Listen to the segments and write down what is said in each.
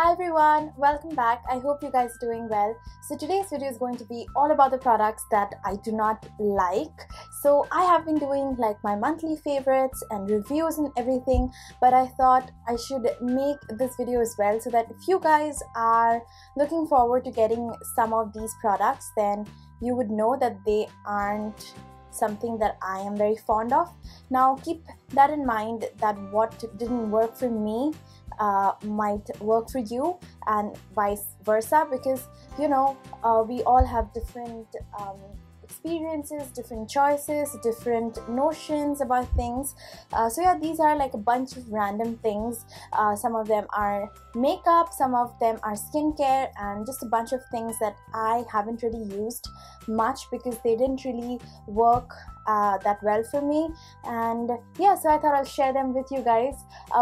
Hi everyone, welcome back. I hope you guys are doing well. So today's video is going to be all about the products that I do not like. So I have been doing like my monthly favorites and reviews and everything, but I thought I should make this video as well so that if you guys are looking forward to getting some of these products, then you would know that they aren't something that I am very fond of. Now keep that in mind, that what didn't work for me might work for you and vice versa, because we all have different experiences, different choices, different notions about things. So yeah, these are like a bunch of random things. Some of them are makeup, some of them are skincare, and just a bunch of things that I haven't really used much because they didn't really work that well for me. And yeah, so I thought I'll share them with you guys.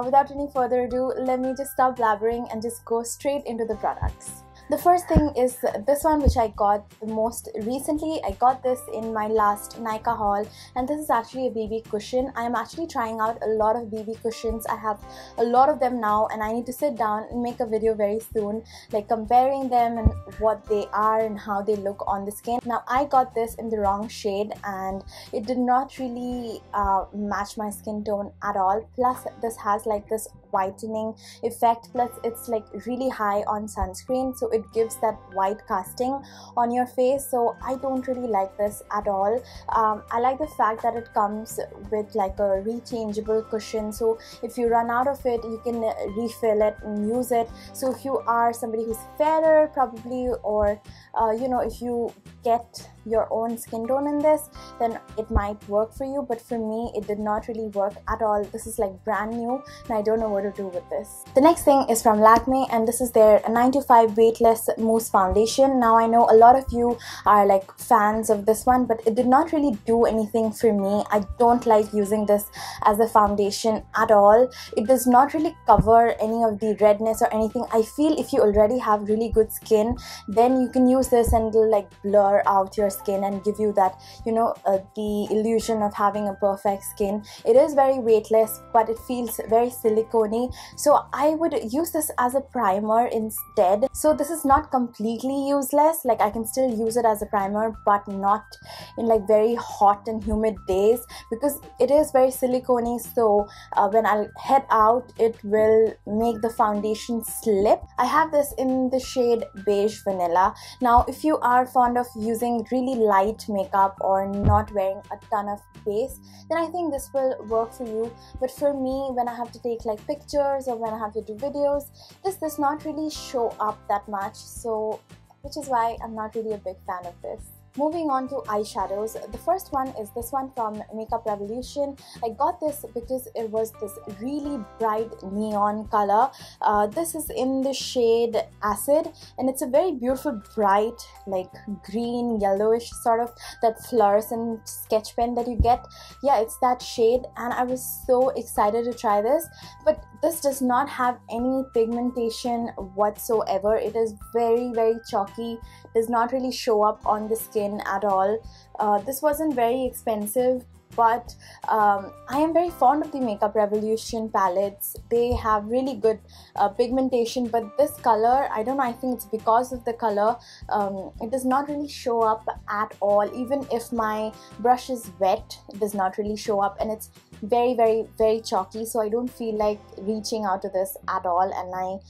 Without any further ado, let me just stop blabbering and just go straight into the products. The first thing is this one, which I got the most recently. I got this in my last Nykaa haul, and this is actually a BB cushion. I am actually trying out a lot of BB cushions. I have a lot of them now, and I need to sit down and make a video very soon, like comparing them and what they are and how they look on the skin. Now I got this in the wrong shade and it did not really match my skin tone at all. Plus this has like this whitening effect, plus it's like really high on sunscreen, so it gives that white casting on your face. So I don't really like this at all. I like the fact that it comes with like a rechangeable cushion, so if you run out of it, you can refill it and use it. So if you are somebody who's fairer probably, or if you get your own skin tone in this, then it might work for you, but for me it did not really work at all. This is like brand new and I don't know what to do with this. The next thing is from Lakme, and this is their 9 to 5 weightless mousse foundation. Now I know a lot of you are like fans of this one, but it did not really do anything for me. I don't like using this as a foundation at all. It does not really cover any of the redness or anything. I feel if you already have really good skin, then you can use this and it'll like blur out your skin and give you that the illusion of having a perfect skin. It is very weightless, but it feels very silicone-y, so I would use this as a primer instead. So this is not completely useless, like I can still use it as a primer, but not in like very hot and humid days, because it is very silicone-y. So when I'll head out, it will make the foundation slip. I have this in the shade beige vanilla. Now if you are fond of using really light makeup or not wearing a ton of base, then I think this will work for you. But for me, when I have to take like pictures or when I have to do videos, this does not really show up that much, so which is why I'm not really a big fan of this. Moving on to eyeshadows, the first one is this one from Makeup Revolution. I got this because it was this really bright neon color. This is in the shade Acid, and it's a very beautiful bright like green yellowish sort of that fluorescent sketch pen that you get. Yeah, it's that shade, and I was so excited to try this, but this does not have any pigmentation whatsoever. It is very, very chalky, does not really show up on the skin at all. This wasn't very expensive, but I am very fond of the Makeup Revolution palettes. They have really good pigmentation, but this color, I don't know, I think it's because of the color, it does not really show up at all. Even if my brush is wet, it does not really show up, and it's very, very, very chalky, so I don't feel like reaching out to this at all, and I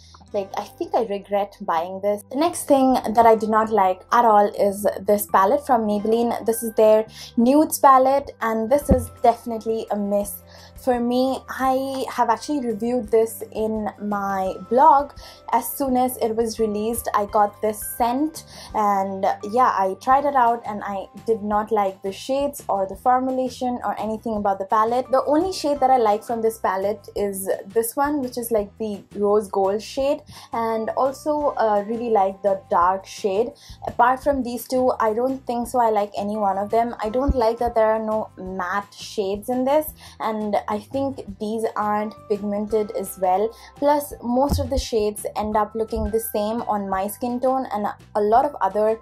think I regret buying this. The next thing that I did not like at all is this palette from Maybelline. This is their Nudes palette, and this is definitely a miss for me. I have actually reviewed this in my blog. As soon as it was released, I got this scent, and yeah, I tried it out and I did not like the shades or the formulation or anything about the palette. The only shade that I like from this palette is this one, which is like the rose gold shade, and also really like the dark shade. Apart from these two, I don't think so I like any one of them. I don't like that there are no matte shades in this, and I think these aren't pigmented as well. Plus most of the shades end up looking the same on my skin tone and a lot of other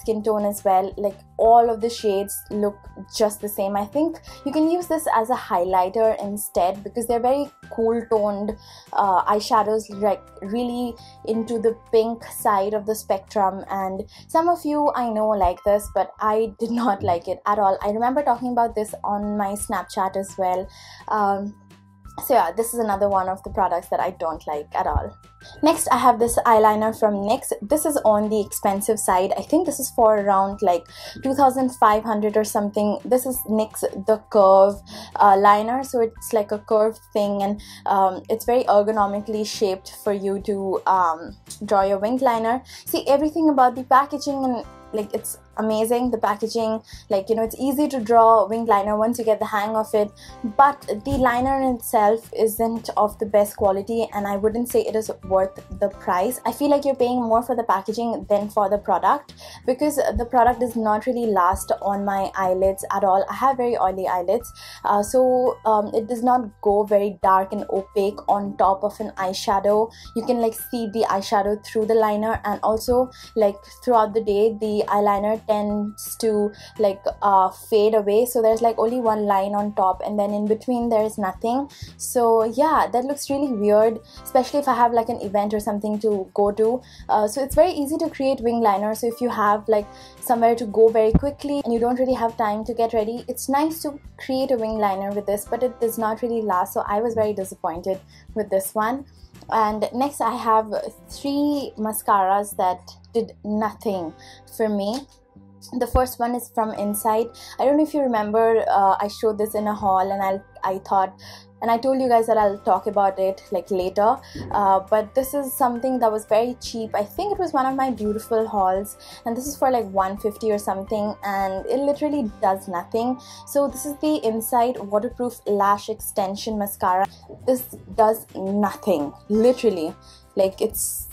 skin tone as well. Like all of the shades look just the same. I think you can use this as a highlighter instead, because they're very cool toned eyeshadows, like really into the pink side of the spectrum. And some of you I know like this, but I did not like it at all. I remember talking about this on my Snapchat as well. So yeah, this is another one of the products that I don't like at all. Next, I have this eyeliner from NYX. This is on the expensive side. I think this is for around like 2,500 or something. This is NYX The Curve liner. So it's like a curved thing, and it's very ergonomically shaped for you to draw your winged liner. See, everything about the packaging and like it's amazing. The packaging, like, you know, it's easy to draw winged liner once you get the hang of it, but the liner in itself isn't of the best quality, and I wouldn't say it is worth the price. I feel like you're paying more for the packaging than for the product, because the product does not really last on my eyelids at all. I have very oily eyelids, so it does not go very dark and opaque on top of an eyeshadow. You can like see the eyeshadow through the liner, and also like throughout the day the eyeliner tends to like fade away, so there's like only one line on top, and then in between there is nothing. So yeah, that looks really weird, especially if I have like an event or something to go to. So it's very easy to create wing liner. So if you have like somewhere to go very quickly and you don't really have time to get ready, it's nice to create a wing liner with this, but it does not really last. So I was very disappointed with this one. And next I have 3 mascaras that did nothing for me. The first one is from Inside. I don't know if you remember, I showed this in a haul, and I thought, and I told you guys that I'll talk about it like later, but this is something that was very cheap. I think it was one of my beautiful hauls, and this is for like 150 or something, and it literally does nothing. So this is the Inside Waterproof Lash Extension Mascara. This does nothing, literally. Like, it's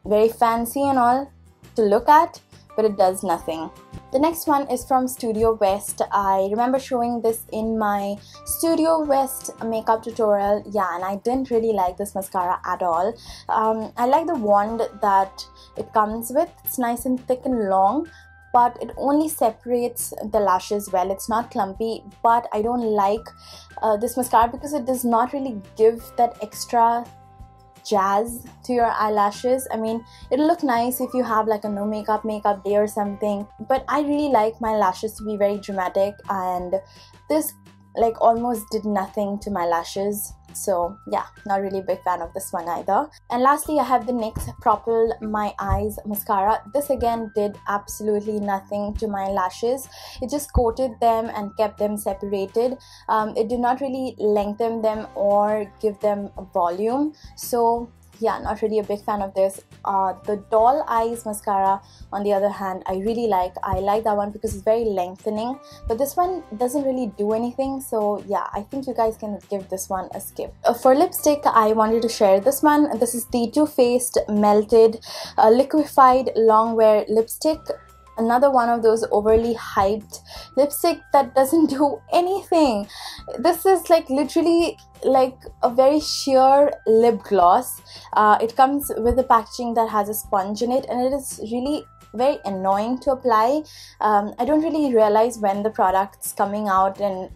very fancy and all to look at, but it does nothing. The next one is from Studio West. I remember showing this in my Studio West makeup tutorial. Yeah, and I didn't really like this mascara at all. I like the wand that it comes with. It's nice and thick and long, but it only separates the lashes well. It's not clumpy, but I don't like this mascara because it does not really give that extra jazz to your eyelashes. I mean, it'll look nice if you have like a no makeup day or something, but I really like my lashes to be very dramatic, and this like almost did nothing to my lashes. So yeah, not really a big fan of this one either. And lastly, I have the NYX Propel My Eyes mascara. This again did absolutely nothing to my lashes. It just coated them and kept them separated. It did not really lengthen them or give them volume. So yeah, not really a big fan of this. The Doll Eyes mascara, on the other hand, I really like. I like that one because it's very lengthening, but this one doesn't really do anything. So yeah, I think you guys can give this one a skip. For lipstick, I wanted to share this one. This is the Too Faced Melted Liquefied Longwear Lipstick. Another one of those overly hyped lipstick that doesn't do anything. This is like literally like a very sheer lip gloss. It comes with a packaging that has a sponge in it, and it is really very annoying to apply. I don't really realize when the product's coming out, and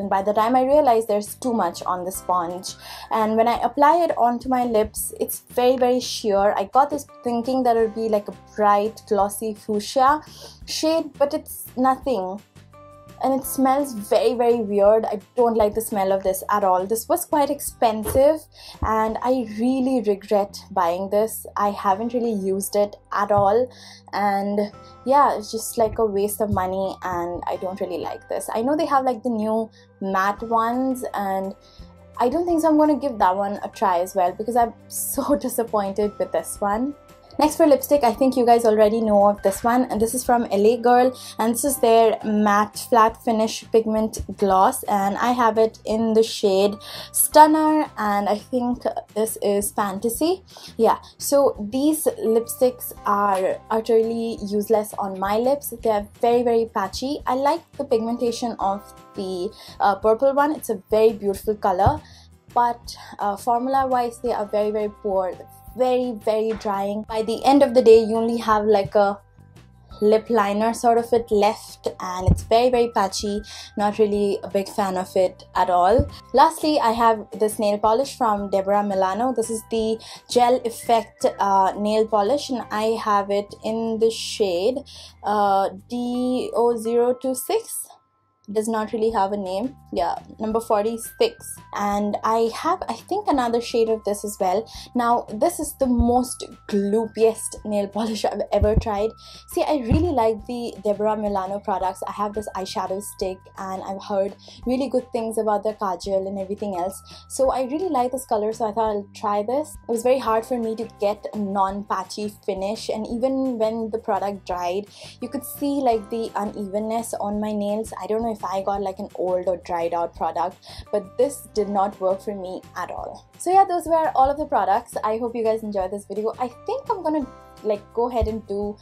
by the time I realize there's too much on the sponge, and when I apply it onto my lips, it's very, very sheer. I got this thinking that it would be like a bright glossy fuchsia shade, but it's nothing, and it smells very, very weird. I don't like the smell of this at all. This was quite expensive, and I really regret buying this. I haven't really used it at all, and yeah, it's just like a waste of money, and I don't really like this. I know they have like the new matte ones, and I don't think so I'm going to give that one a try as well, because I'm so disappointed with this one. Next, for lipstick, I think you guys already know of this one, and this is from LA Girl, and this is their matte flat finish pigment gloss, and I have it in the shade Stunner, and I think this is Fantasy. Yeah, so these lipsticks are utterly useless on my lips. They're very, very patchy. I like the pigmentation of the purple one. It's a very beautiful color, but formula wise they are very, very poor. Very, very drying. By the end of the day, you only have like a lip liner sort of it left, and it's very patchy. Not really a big fan of it at all. Lastly, I have this nail polish from Deborah Milano. This is the Gel Effect nail polish, and I have it in the shade D026. Does not really have a name. Yeah, number 46. And I have, I think, another shade of this as well. Now this is the most gloopiest nail polish I've ever tried. See, I really like the Deborah Milano products. I have this eyeshadow stick and I've heard really good things about the kajal and everything else, so I really like this color, so I thought I'll try this. It was very hard for me to get a non-patchy finish, and even when the product dried, you could see like the unevenness on my nails. I don't know if I got like an old or dried out product, but this did not work for me at all. So yeah, those were all of the products. I hope you guys enjoyed this video. I think I'm gonna like go ahead and do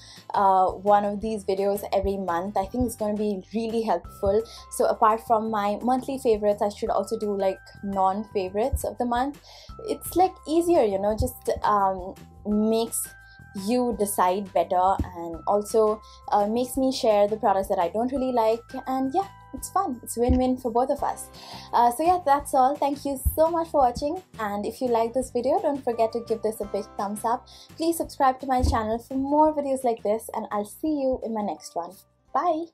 one of these videos every month. I think it's going to be really helpful. So apart from my monthly favorites, I should also do like non-favorites of the month. It's like easier, you know, just makes you decide better, and also makes me share the products that I don't really like, and yeah, it's fun. It's win-win for both of us. So yeah, that's all. Thank you so much for watching, and if you like this video, don't forget to give this a big thumbs up. Please subscribe to my channel for more videos like this, and I'll see you in my next one. Bye.